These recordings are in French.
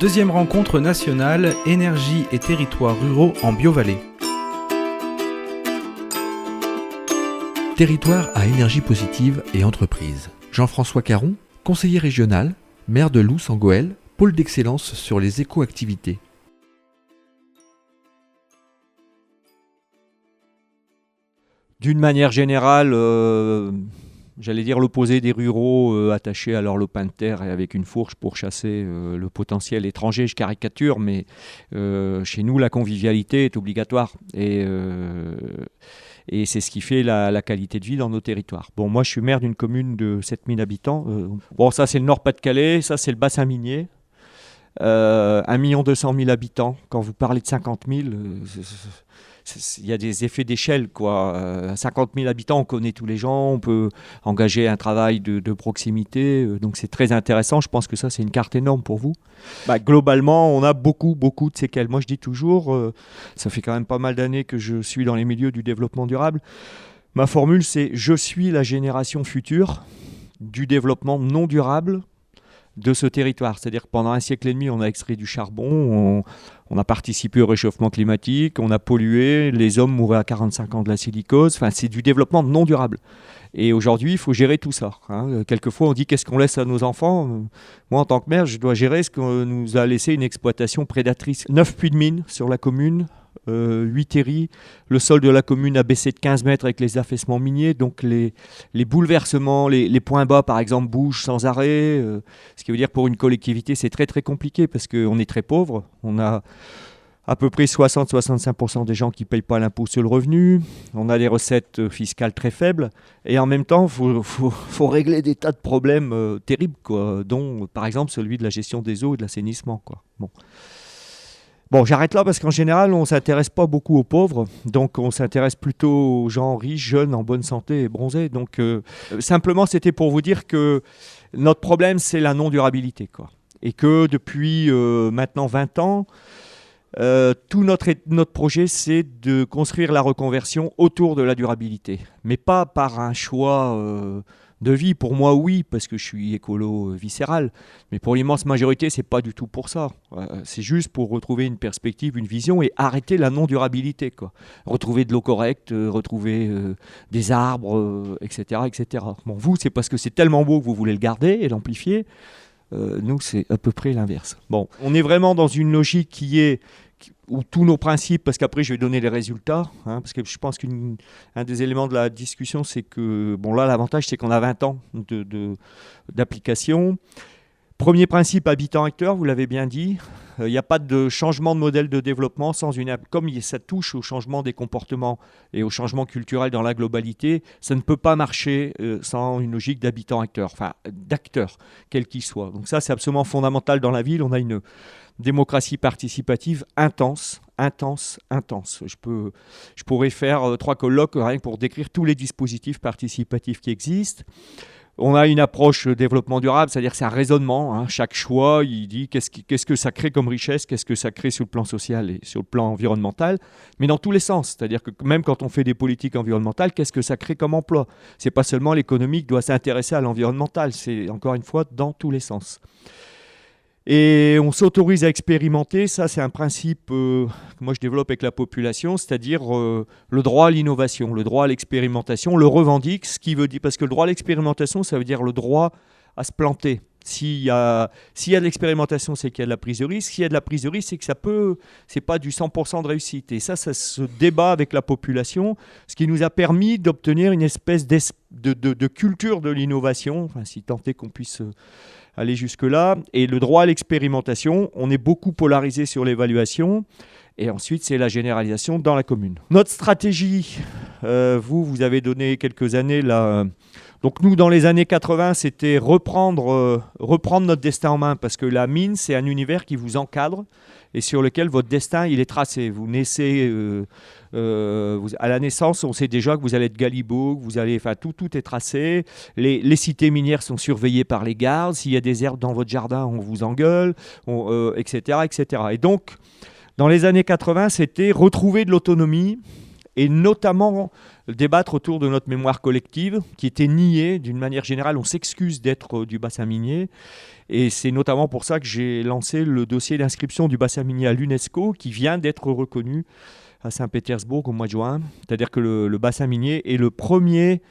Deuxième rencontre nationale, énergie et territoires ruraux en Bio-Vallée. Territoire à énergie positive et entreprise. Jean-François Caron, conseiller régional, maire de Loos-en-Gohelle, pôle d'excellence sur les éco-activités. D'une manière générale, j'allais dire l'opposé des ruraux attachés à leur lopin de terre et avec une fourche pour chasser le potentiel étranger, je caricature, mais chez nous la convivialité est obligatoire et c'est ce qui fait la qualité de vie dans nos territoires. Bon, moi je suis maire d'une commune de 7000 habitants, bon ça c'est le Nord-Pas-de-Calais, ça c'est le bassin minier, 1 200 000 habitants, quand vous parlez de 50 000, il y a des effets d'échelle, quoi. À 50 000 habitants, on connaît tous les gens, on peut engager un travail de proximité, donc c'est très intéressant. Je pense que ça, c'est une carte énorme pour vous. Globalement, on a beaucoup de séquelles. Moi, je dis toujours, ça fait quand même pas mal d'années que je suis dans les milieux du développement durable. Ma formule, c'est « Je suis la génération future du développement non durable » de ce territoire. C'est-à-dire que pendant 1 siècle et demi, on a extrait du charbon, on a participé au réchauffement climatique, on a pollué, les hommes mouraient à 45 ans de la silicose. Enfin, c'est du développement non durable. Et aujourd'hui, il faut gérer tout ça. Quelquefois, on dit qu'est-ce qu'on laisse à nos enfants. Moi, en tant que maire, je dois gérer ce que nous a laissé une exploitation prédatrice. 9 puits de mines sur la commune, 8 terris. Le sol de la commune a baissé de 15 mètres avec les affaissements miniers. Donc les bouleversements, les points bas, par exemple, bougent sans arrêt. Ce qui veut dire pour une collectivité, c'est très très compliqué parce qu'on est très pauvre. On a à peu près 60-65% des gens qui ne payent pas l'impôt sur le revenu. On a des recettes fiscales très faibles. Et en même temps, il faut régler des tas de problèmes terribles, quoi, dont par exemple celui de la gestion des eaux et de l'assainissement, quoi. Bon, j'arrête là parce qu'en général, on ne s'intéresse pas beaucoup aux pauvres. Donc, on s'intéresse plutôt aux gens riches, jeunes, en bonne santé et bronzés. Donc, simplement, c'était pour vous dire que notre problème, c'est la non-durabilité, quoi. Et que depuis maintenant 20 ans, tout notre projet, c'est de construire la reconversion autour de la durabilité. Mais pas par un choix de vie. Pour moi, oui, parce que je suis écolo viscéral. Mais pour l'immense majorité, c'est pas du tout pour ça. C'est juste pour retrouver une perspective, une vision et arrêter la non-durabilité, quoi. Retrouver de l'eau correcte, retrouver des arbres, etc., etc. Bon, vous, c'est parce que c'est tellement beau que vous voulez le garder et l'amplifier. Nous, c'est à peu près l'inverse. Bon, on est vraiment dans une logique où tous nos principes, parce qu'après je vais donner les résultats, parce que je pense qu'un des éléments de la discussion, c'est que, bon là l'avantage c'est qu'on a 20 ans d'application. Premier principe, habitant-acteur, vous l'avez bien dit, il n'y a pas de changement de modèle de développement comme ça touche au changement des comportements et au changement culturel dans la globalité, ça ne peut pas marcher sans une logique d'habitant-acteur, enfin d'acteur, quel qu'il soit. Donc ça c'est absolument fondamental dans la ville, on a une démocratie participative intense. Je pourrais faire 3 colloques rien que pour décrire tous les dispositifs participatifs qui existent. On a une approche développement durable, c'est-à-dire que c'est un raisonnement. Chaque choix, il dit qu'est-ce que ça crée comme richesse, qu'est-ce que ça crée sur le plan social et sur le plan environnemental, mais dans tous les sens. C'est-à-dire que même quand on fait des politiques environnementales, qu'est-ce que ça crée comme emploi ? C'est pas seulement l'économie qui doit s'intéresser à l'environnemental, c'est encore une fois dans tous les sens. Et on s'autorise à expérimenter, ça c'est un principe que moi je développe avec la population, c'est-à-dire le droit à l'innovation, le droit à l'expérimentation, on le revendique, ce qui veut dire, parce que le droit à l'expérimentation, ça veut dire le droit à se planter. S'il y a de l'expérimentation, c'est qu'il y a de la prise de risque. S'il y a de la prise de risque, c'est que c'est pas du 100% de réussite. Et ça se débat avec la population, ce qui nous a permis d'obtenir une espèce de culture de l'innovation, enfin, si tant est qu'on puisse aller jusque-là. Et le droit à l'expérimentation, on est beaucoup polarisé sur l'évaluation. Et ensuite, c'est la généralisation dans la commune. Notre stratégie, vous avez donné quelques années là. Donc nous, dans les années 80, c'était reprendre notre destin en main, parce que la mine, c'est un univers qui vous encadre et sur lequel votre destin, il est tracé. Vous naissez, à la naissance, on sait déjà que vous allez être Galibo, que vous allez, enfin tout est tracé. Les cités minières sont surveillées par les gardes. S'il y a des herbes dans votre jardin, on vous engueule, etc., etc. Et donc, dans les années 80, c'était retrouver de l'autonomie et notamment débattre autour de notre mémoire collective qui était niée d'une manière générale. On s'excuse d'être du bassin minier et c'est notamment pour ça que j'ai lancé le dossier d'inscription du bassin minier à l'UNESCO qui vient d'être reconnu à Saint-Pétersbourg au mois de juin. C'est-à-dire que le bassin minier est le premier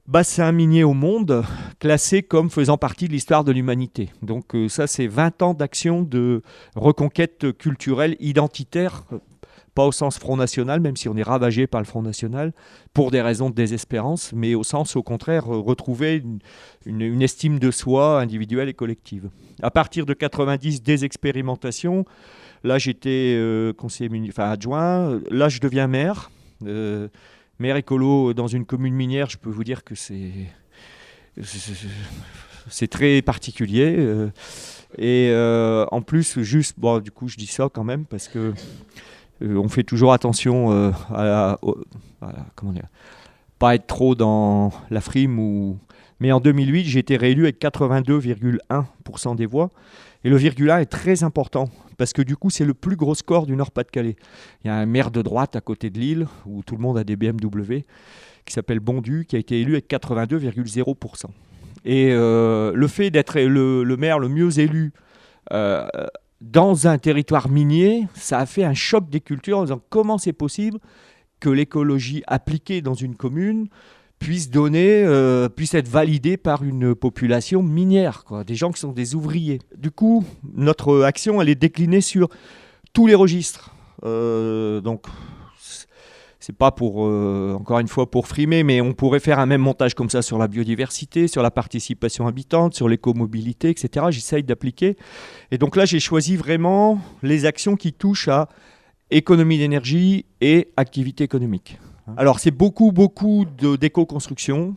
bassin minier au monde classé comme faisant partie de l'histoire de l'humanité. Donc ça, c'est 20 ans d'action de reconquête culturelle identitaire, pas au sens Front National, même si on est ravagé par le Front National, pour des raisons de désespérance, mais au sens, au contraire, retrouver une estime de soi individuelle et collective. À partir de 90, des expérimentations. Là, j'étais conseiller adjoint. Là, je deviens maire. Maire écolo dans une commune minière, je peux vous dire que c'est très particulier. En plus, juste, bon, du coup, je dis ça quand même parce que on fait toujours attention comment dire, pas être trop dans la frime. Mais en 2008, j'ai été réélu avec 82,1% des voix. Et le virgule 1 est très important, parce que du coup, c'est le plus gros score du Nord-Pas-de-Calais. Il y a un maire de droite à côté de Lille, où tout le monde a des BMW, qui s'appelle Bondu, qui a été élu avec 82,0%. Et le fait d'être le maire le mieux élu dans un territoire minier, ça a fait un choc des cultures en disant comment c'est possible que l'écologie appliquée dans une commune puisse être validée par une population minière, quoi, des gens qui sont des ouvriers. Du coup, notre action, elle est déclinée sur tous les registres. Donc, c'est pas encore une fois pour frimer, mais on pourrait faire un même montage comme ça sur la biodiversité, sur la participation habitante, sur l'écomobilité, etc. J'essaye d'appliquer. Et donc là, j'ai choisi vraiment les actions qui touchent à économie d'énergie et activité économique. Alors, c'est beaucoup d'éco-construction,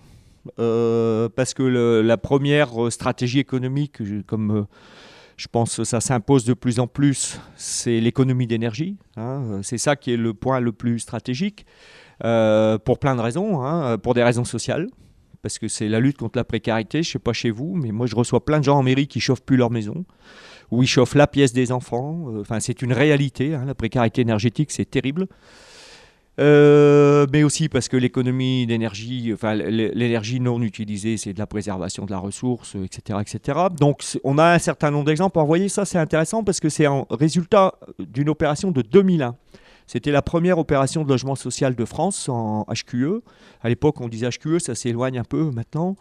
parce que la première stratégie économique, comme je pense que ça s'impose de plus en plus, c'est l'économie d'énergie. C'est ça qui est le point le plus stratégique, pour plein de raisons, pour des raisons sociales, parce que c'est la lutte contre la précarité. Je ne sais pas chez vous, mais moi, je reçois plein de gens en mairie qui ne chauffent plus leur maison, ou ils chauffent la pièce des enfants. C'est une réalité, la précarité énergétique, c'est terrible. Mais aussi parce que l'économie d'énergie, l'énergie non utilisée, c'est de la préservation de la ressource, etc., etc. Donc on a un certain nombre d'exemples. Vous voyez, ça c'est intéressant parce que c'est un résultat d'une opération de 2001. C'était la première opération de logement social de France en HQE. À l'époque, on disait HQE, ça s'éloigne un peu maintenant.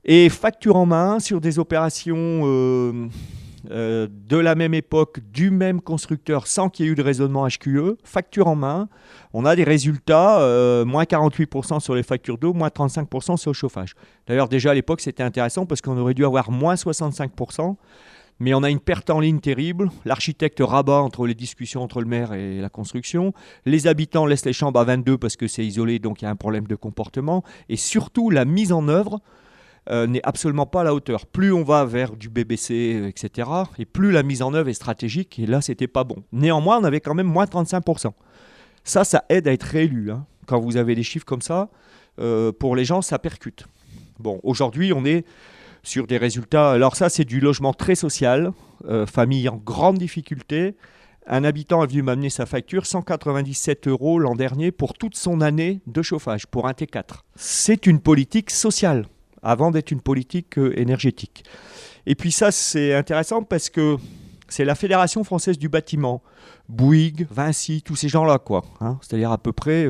Et facture en main sur des opérations de la même époque, du même constructeur, sans qu'il y ait eu de raisonnement HQE, facture en main, on a des résultats, moins 48% sur les factures d'eau, moins 35% sur le chauffage. D'ailleurs, déjà à l'époque, c'était intéressant parce qu'on aurait dû avoir moins 65%, mais on a une perte en ligne terrible. L'architecte rabat entre les discussions entre le maire et la construction. Les habitants laissent les chambres à 22 parce que c'est isolé, donc il y a un problème de comportement. Et surtout, la mise en œuvre n'est absolument pas à la hauteur. Plus on va vers du BBC, etc., et plus la mise en œuvre est stratégique, et là, c'était pas bon. Néanmoins, on avait quand même moins 35%. Ça aide à être réélu. Quand vous avez des chiffres comme ça, pour les gens, ça percute. Bon, aujourd'hui, on est sur des résultats... Alors ça, c'est du logement très social, famille en grande difficulté. Un habitant est venu m'amener sa facture, 197 € l'an dernier pour toute son année de chauffage, pour un T4. C'est une politique sociale, avant d'être une politique énergétique. Et puis ça, c'est intéressant parce que c'est la Fédération française du bâtiment, Bouygues, Vinci, tous ces gens-là, quoi, c'est-à-dire à peu près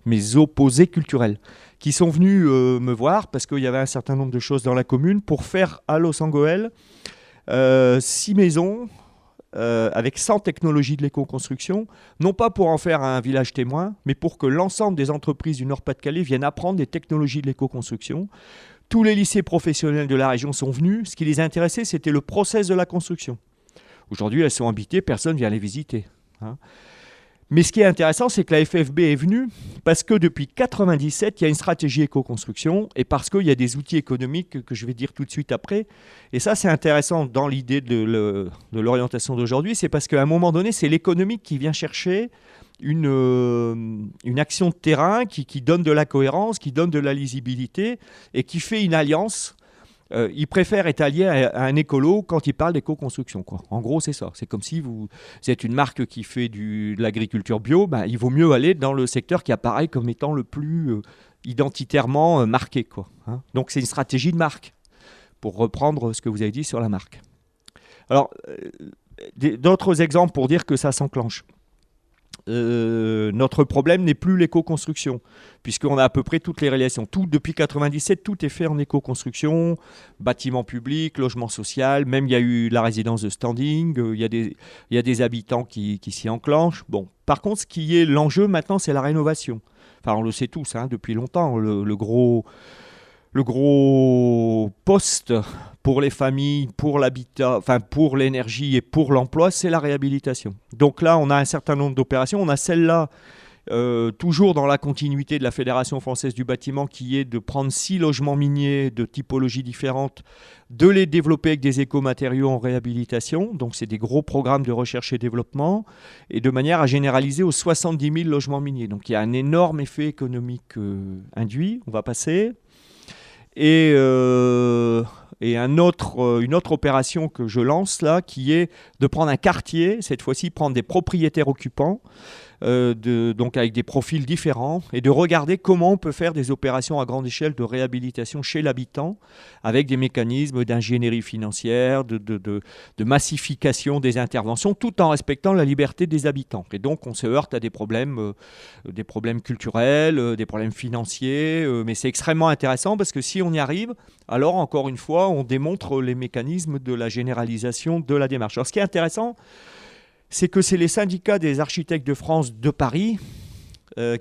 mes opposés culturels, qui sont venus me voir parce qu'il y avait un certain nombre de choses dans la commune pour faire à Los-Angeles 6 maisons avec 100 technologies de l'éco-construction, non pas pour en faire un village témoin, mais pour que l'ensemble des entreprises du Nord-Pas-de-Calais viennent apprendre des technologies de l'éco-construction. Tous les lycées professionnels de la région sont venus. Ce qui les intéressait, c'était le process de la construction. Aujourd'hui, elles sont habitées, personne ne vient les visiter. Mais ce qui est intéressant, c'est que la FFB est venue parce que depuis 1997, il y a une stratégie éco-construction et parce qu'il y a des outils économiques que je vais dire tout de suite après. Et ça, c'est intéressant dans l'idée de l'orientation d'aujourd'hui. C'est parce qu'à un moment donné, c'est l'économique qui vient chercher une action de terrain qui donne de la cohérence, qui donne de la lisibilité et qui fait une alliance il préfère être allié à un écolo quand il parle d'éco-construction, quoi. En gros, c'est ça. C'est comme si vous êtes une marque qui fait de l'agriculture bio, ben, il vaut mieux aller dans le secteur qui apparaît comme étant le plus identitairement marqué, quoi, hein. Donc c'est une stratégie de marque, pour reprendre ce que vous avez dit sur la marque. Alors, d'autres exemples pour dire que ça s'enclenche. Notre problème n'est plus l'éco-construction, puisqu'on a à peu près toutes les réalisations. Depuis 1997, tout est fait en éco-construction, bâtiments publics, logement social, même il y a eu la résidence de standing, il y a des habitants qui s'y enclenchent. Bon. Par contre, ce qui est l'enjeu maintenant, c'est la rénovation. Enfin, on le sait tous, hein, depuis longtemps, le gros poste pour les familles, pour l'habitat, enfin pour l'énergie et pour l'emploi, c'est la réhabilitation. Donc là, on a un certain nombre d'opérations. On a celle-là, toujours dans la continuité de la Fédération française du bâtiment, qui est de prendre 6 logements miniers de typologies différentes, de les développer avec des écomatériaux en réhabilitation. Donc c'est des gros programmes de recherche et développement, et de manière à généraliser aux 70 000 logements miniers. Donc il y a un énorme effet économique induit. On va passer. Et une autre opération que je lance là, qui est de prendre un quartier, cette fois-ci prendre des propriétaires occupants, donc avec des profils différents, et de regarder comment on peut faire des opérations à grande échelle de réhabilitation chez l'habitant, avec des mécanismes d'ingénierie financière, de massification des interventions, tout en respectant la liberté des habitants. Et donc on se heurte à des problèmes culturels, des problèmes financiers, mais c'est extrêmement intéressant parce que si on y arrive, alors encore une fois, on démontre les mécanismes de la généralisation de la démarche. Alors ce qui est intéressant, c'est que c'est les syndicats des architectes de France de Paris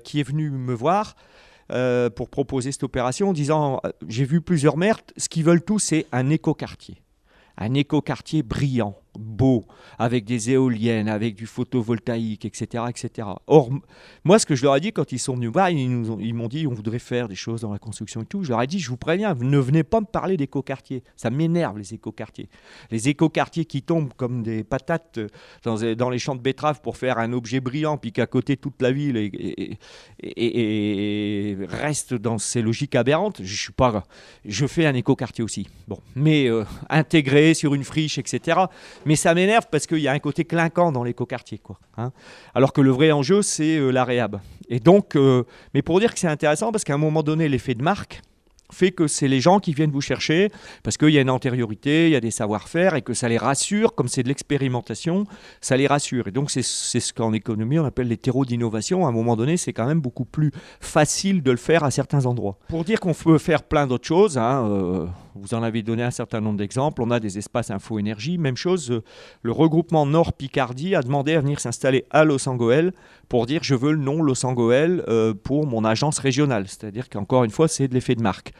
qui est venu me voir pour proposer cette opération en disant j'ai vu plusieurs maires, ce qu'ils veulent tous, c'est un écoquartier. Un écoquartier brillant, beau, avec des éoliennes, avec du photovoltaïque, etc., etc. Or, moi, ce que je leur ai dit quand ils sont venus voir, ils m'ont dit on voudrait faire des choses dans la construction et tout. Je leur ai dit, je vous préviens, ne venez pas me parler d'écoquartiers. Ça m'énerve, les écoquartiers. Les écoquartiers qui tombent comme des patates dans les champs de betteraves pour faire un objet brillant, puis qu'à côté toute la ville et reste dans ces logiques aberrantes. Je fais un écoquartier aussi. Bon, mais intégré sur une friche, etc. Mais ça m'énerve parce qu'il y a un côté clinquant dans l'écoquartier, quoi, hein. Alors que le vrai enjeu, c'est la réhab. Et donc, mais pour dire que c'est intéressant, parce qu'à un moment donné, l'effet de marque fait que c'est les gens qui viennent vous chercher parce qu'il y a une antériorité, il y a des savoir-faire et que ça les rassure, comme c'est de l'expérimentation, ça les rassure. Et donc c'est ce qu'en économie on appelle les terreaux d'innovation. À un moment donné, c'est quand même beaucoup plus facile de le faire à certains endroits. Pour dire qu'on peut faire plein d'autres choses, hein, vous en avez donné un certain nombre d'exemples. On a des espaces info-énergie. Même chose, le regroupement Nord Picardie a demandé à venir s'installer à Los Angeles pour dire je veux le nom Los Angeles pour mon agence régionale. C'est-à-dire qu'encore une fois, c'est de l'effet de marque.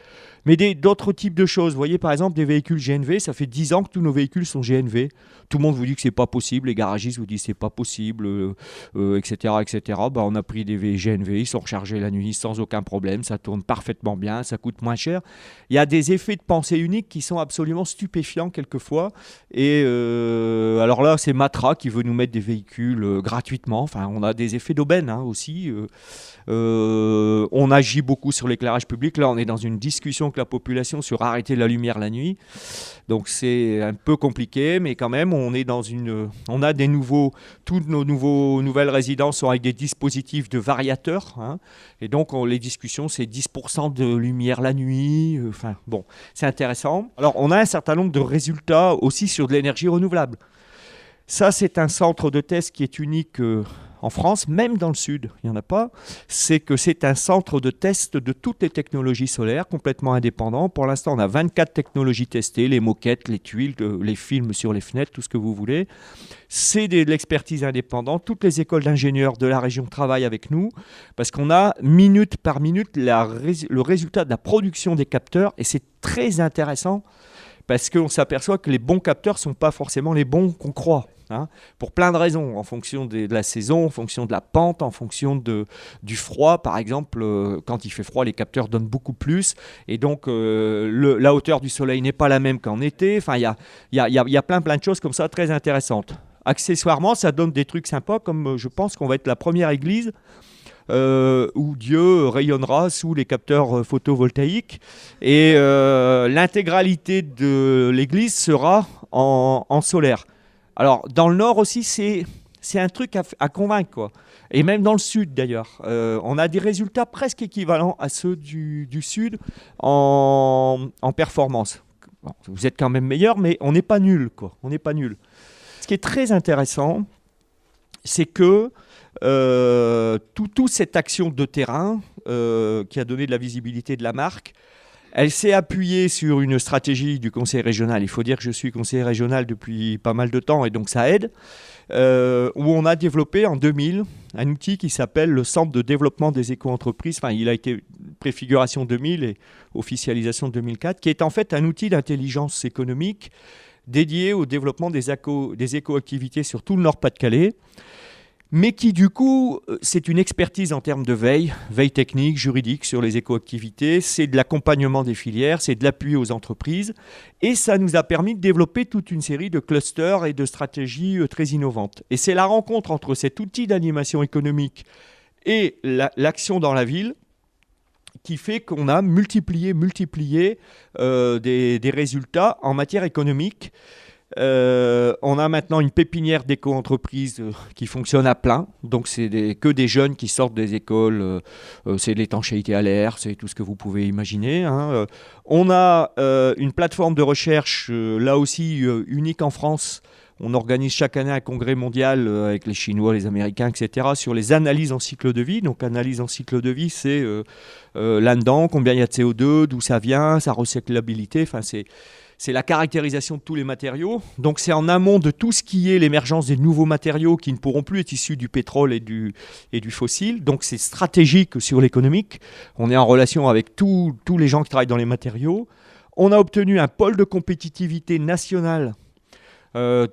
Mais d'autres types de choses. Vous voyez, par exemple, des véhicules GNV, ça fait 10 ans que tous nos véhicules sont GNV. Tout le monde vous dit que c'est pas possible, les garagistes vous disent que c'est pas possible, etc., etc. Bah, on a pris des GNV, ils sont rechargés la nuit sans aucun problème, ça tourne parfaitement bien, ça coûte moins cher. Il y a des effets de pensée unique qui sont absolument stupéfiants quelquefois. Et alors là, c'est Matra qui veut nous mettre des véhicules gratuitement. Enfin, on a des effets d'aubaine aussi. On agit beaucoup sur l'éclairage public. Là, on est dans une discussion avec la population sur arrêter la lumière la nuit. Donc c'est un peu compliqué, mais quand même, on a toutes nos nouvelles résidences sont avec des dispositifs de variateurs, hein, et donc les discussions, c'est 10% de lumière la nuit. Enfin bon, c'est intéressant. Alors on a un certain nombre de résultats aussi sur de l'énergie renouvelable. Ça, c'est un centre de test qui est unique en France, même dans le sud, il n'y en a pas. C'est que c'est un centre de test de toutes les technologies solaires, complètement indépendant. Pour l'instant, on a 24 technologies testées, les moquettes, les tuiles, les films sur les fenêtres, tout ce que vous voulez. C'est de l'expertise indépendante. Toutes les écoles d'ingénieurs de la région travaillent avec nous parce qu'on a minute par minute le résultat de la production des capteurs, et c'est très intéressant parce qu'on s'aperçoit que les bons capteurs ne sont pas forcément les bons qu'on croit. Hein, pour plein de raisons, en fonction de la saison, en fonction de la pente, en fonction du froid. Par exemple, quand il fait froid, les capteurs donnent beaucoup plus, et donc la hauteur du soleil n'est pas la même qu'en été. Enfin, il y a plein de choses comme ça très intéressantes. Accessoirement, ça donne des trucs sympas, comme je pense qu'on va être la première église où Dieu rayonnera sous les capteurs photovoltaïques. Et l'intégralité de l'église sera en solaire. Alors, dans le nord aussi, c'est un truc à convaincre, quoi. Et même dans le sud, d'ailleurs. On a des résultats presque équivalents à ceux du sud en performance. Bon, vous êtes quand même meilleur, mais on n'est pas nul, quoi. On n'est pas nul. Ce qui est très intéressant, c'est que toute cette action de terrain qui a donné de la visibilité de la marque, elle s'est appuyée sur une stratégie du conseil régional. Il faut dire que je suis conseiller régional depuis pas mal de temps et donc ça aide. Où on a développé en 2000 un outil qui s'appelle le Centre de développement des éco-entreprises. Enfin, il a été préfiguration 2000 et officialisation 2004, qui est en fait un outil d'intelligence économique dédié au développement des éco-activités sur tout le Nord-Pas-de-Calais, mais qui du coup, c'est une expertise en termes de veille technique, juridique sur les éco-activités, c'est de l'accompagnement des filières, c'est de l'appui aux entreprises, et ça nous a permis de développer toute une série de clusters et de stratégies très innovantes. Et c'est la rencontre entre cet outil d'animation économique et l'action dans la ville qui fait qu'on a multiplié des résultats en matière économique. On a maintenant une pépinière d'éco-entreprises qui fonctionne à plein. Donc, c'est que des jeunes qui sortent des écoles. C'est de l'étanchéité à l'air, c'est tout ce que vous pouvez imaginer. Hein. On a une plateforme de recherche, là aussi unique en France. On organise chaque année un congrès mondial avec les Chinois, les Américains, etc., sur les analyses en cycle de vie. Donc, analyse en cycle de vie, c'est là-dedans, combien il y a de CO2, d'où ça vient, sa recyclabilité. Enfin, c'est la caractérisation de tous les matériaux. Donc c'est en amont de tout ce qui est l'émergence des nouveaux matériaux qui ne pourront plus être issus du pétrole et du fossile. Donc c'est stratégique sur l'économique. On est en relation avec tous les gens qui travaillent dans les matériaux. On a obtenu un pôle de compétitivité nationale.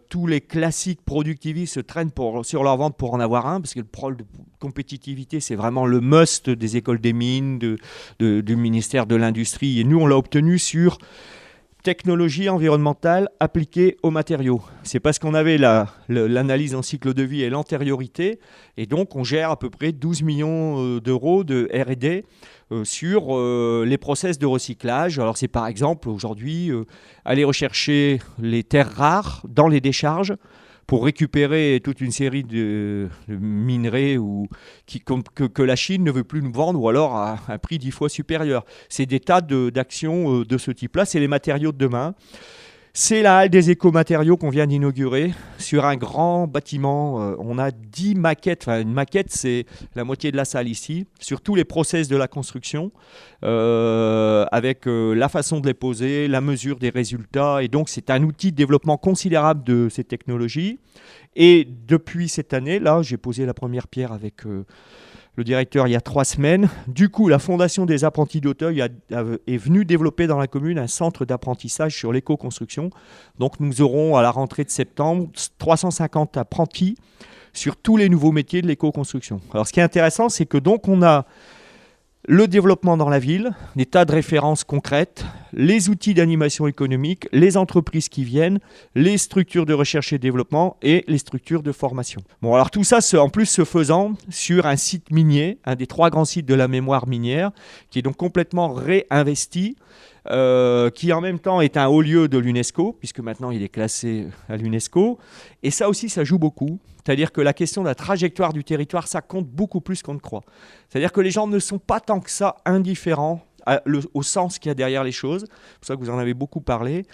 Tous les classiques productivistes se traînent sur leur ventre pour en avoir un, parce que le pôle de compétitivité, c'est vraiment le must des écoles des mines, du ministère de l'Industrie. Et nous, on l'a obtenu sur technologie environnementale appliquée aux matériaux. C'est parce qu'on avait l'analyse en cycle de vie et l'antériorité, et donc on gère à peu près 12 millions d'euros de R&D sur les process de recyclage. Alors c'est par exemple aujourd'hui aller rechercher les terres rares dans les décharges pour récupérer toute une série de minerais que la Chine ne veut plus nous vendre, ou alors à un prix 10 fois supérieur. C'est des tas d'actions de ce type-là. C'est les matériaux de demain. C'est la halle des écomatériaux qu'on vient d'inaugurer sur un grand bâtiment. On a 10 maquettes. Enfin, une maquette, c'est la moitié de la salle ici, sur tous les process de la construction, avec la façon de les poser, la mesure des résultats. Et donc, c'est un outil de développement considérable de ces technologies. Et depuis cette année, là, j'ai posé la première pierre avec le directeur il y a 3 semaines. Du coup, la Fondation des apprentis d'Auteuil est venue développer dans la commune un centre d'apprentissage sur l'éco-construction. Donc nous aurons à la rentrée de septembre 350 apprentis sur tous les nouveaux métiers de l'éco-construction. Alors ce qui est intéressant, c'est que donc on a le développement dans la ville, des tas de références concrètes, les outils d'animation économique, les entreprises qui viennent, les structures de recherche et développement et les structures de formation. Bon, alors tout ça, en plus se faisant sur un site minier, un des 3 grands sites de la mémoire minière, qui est donc complètement réinvesti, qui en même temps est un haut lieu de l'UNESCO, puisque maintenant il est classé à l'UNESCO. Et ça aussi, ça joue beaucoup. C'est-à-dire que la question de la trajectoire du territoire, ça compte beaucoup plus qu'on ne croit. C'est-à-dire que les gens ne sont pas tant que ça indifférents au sens qu'il y a derrière les choses. C'est pour ça que vous en avez beaucoup parlé.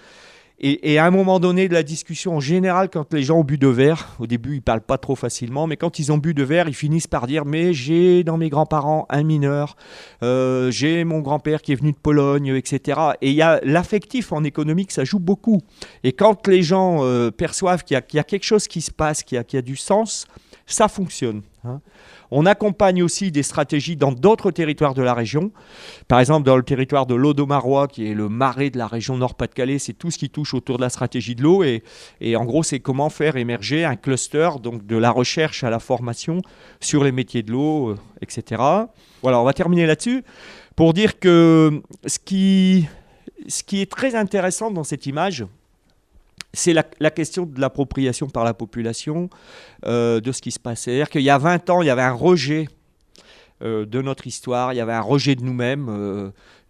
Et à un moment donné de la discussion, en général, quand les gens ont bu 2 verres, au début, ils ne parlent pas trop facilement, mais quand ils ont bu 2 verres, ils finissent par dire « mais j'ai dans mes grands-parents un mineur, j'ai mon grand-père qui est venu de Pologne, etc. » Et il y a l'affectif en économique, ça joue beaucoup. Et quand les gens perçoivent qu'il y a quelque chose qui se passe, qu'il y a du sens, ça fonctionne. Hein. On accompagne aussi des stratégies dans d'autres territoires de la région. Par exemple, dans le territoire de l'Audomarois, qui est le marais de la région Nord-Pas-de-Calais, c'est tout ce qui touche autour de la stratégie de l'eau. Et en gros, c'est comment faire émerger un cluster, donc de la recherche à la formation sur les métiers de l'eau, etc. Voilà, on va terminer là-dessus pour dire que ce qui est très intéressant dans cette image, c'est la question de l'appropriation par la population de ce qui se passe. C'est-à-dire qu'il y a 20 ans, il y avait un rejet de notre histoire, il y avait un rejet de nous-mêmes,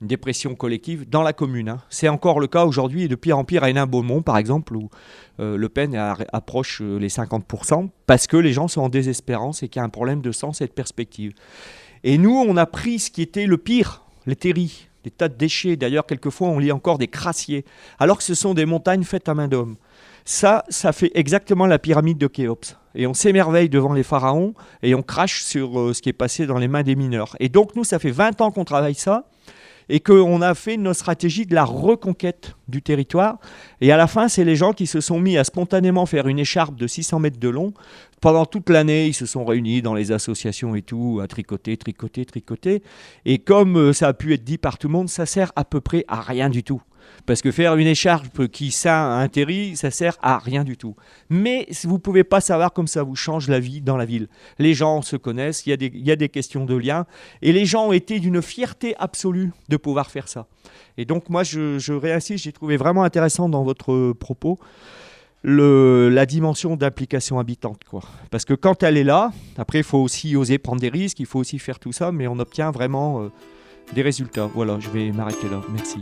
une dépression collective dans la commune. Hein. C'est encore le cas aujourd'hui et de pire en pire à Hénin-Beaumont par exemple où Le Pen approche les 50% parce que les gens sont en désespérance et qu'il y a un problème de sens et de perspective. Et nous on a pris ce qui était le pire, les terris, des tas de déchets, d'ailleurs quelquefois on lit encore des crassiers, alors que ce sont des montagnes faites à main d'homme. Ça fait exactement la pyramide de Khéops. Et on s'émerveille devant les pharaons et on crache sur ce qui est passé dans les mains des mineurs. Et donc nous, ça fait 20 ans qu'on travaille ça et qu'on a fait notre stratégie de la reconquête du territoire. Et à la fin, c'est les gens qui se sont mis à spontanément faire une écharpe de 600 mètres de long. Pendant toute l'année, ils se sont réunis dans les associations et tout, à tricoter. Et comme ça a pu être dit par tout le monde, ça sert à peu près à rien du tout. Parce que faire une écharpe qui ceint un terri, ça sert à rien du tout. Mais vous ne pouvez pas savoir comme ça vous change la vie dans la ville. Les gens se connaissent, il y a des questions de lien. Et les gens ont été d'une fierté absolue de pouvoir faire ça. Et donc moi, je réinsiste, j'ai trouvé vraiment intéressant dans votre propos la dimension d'implication habitante, quoi. Parce que quand elle est là, après il faut aussi oser prendre des risques, il faut aussi faire tout ça, mais on obtient vraiment des résultats. Voilà, je vais m'arrêter là. Merci.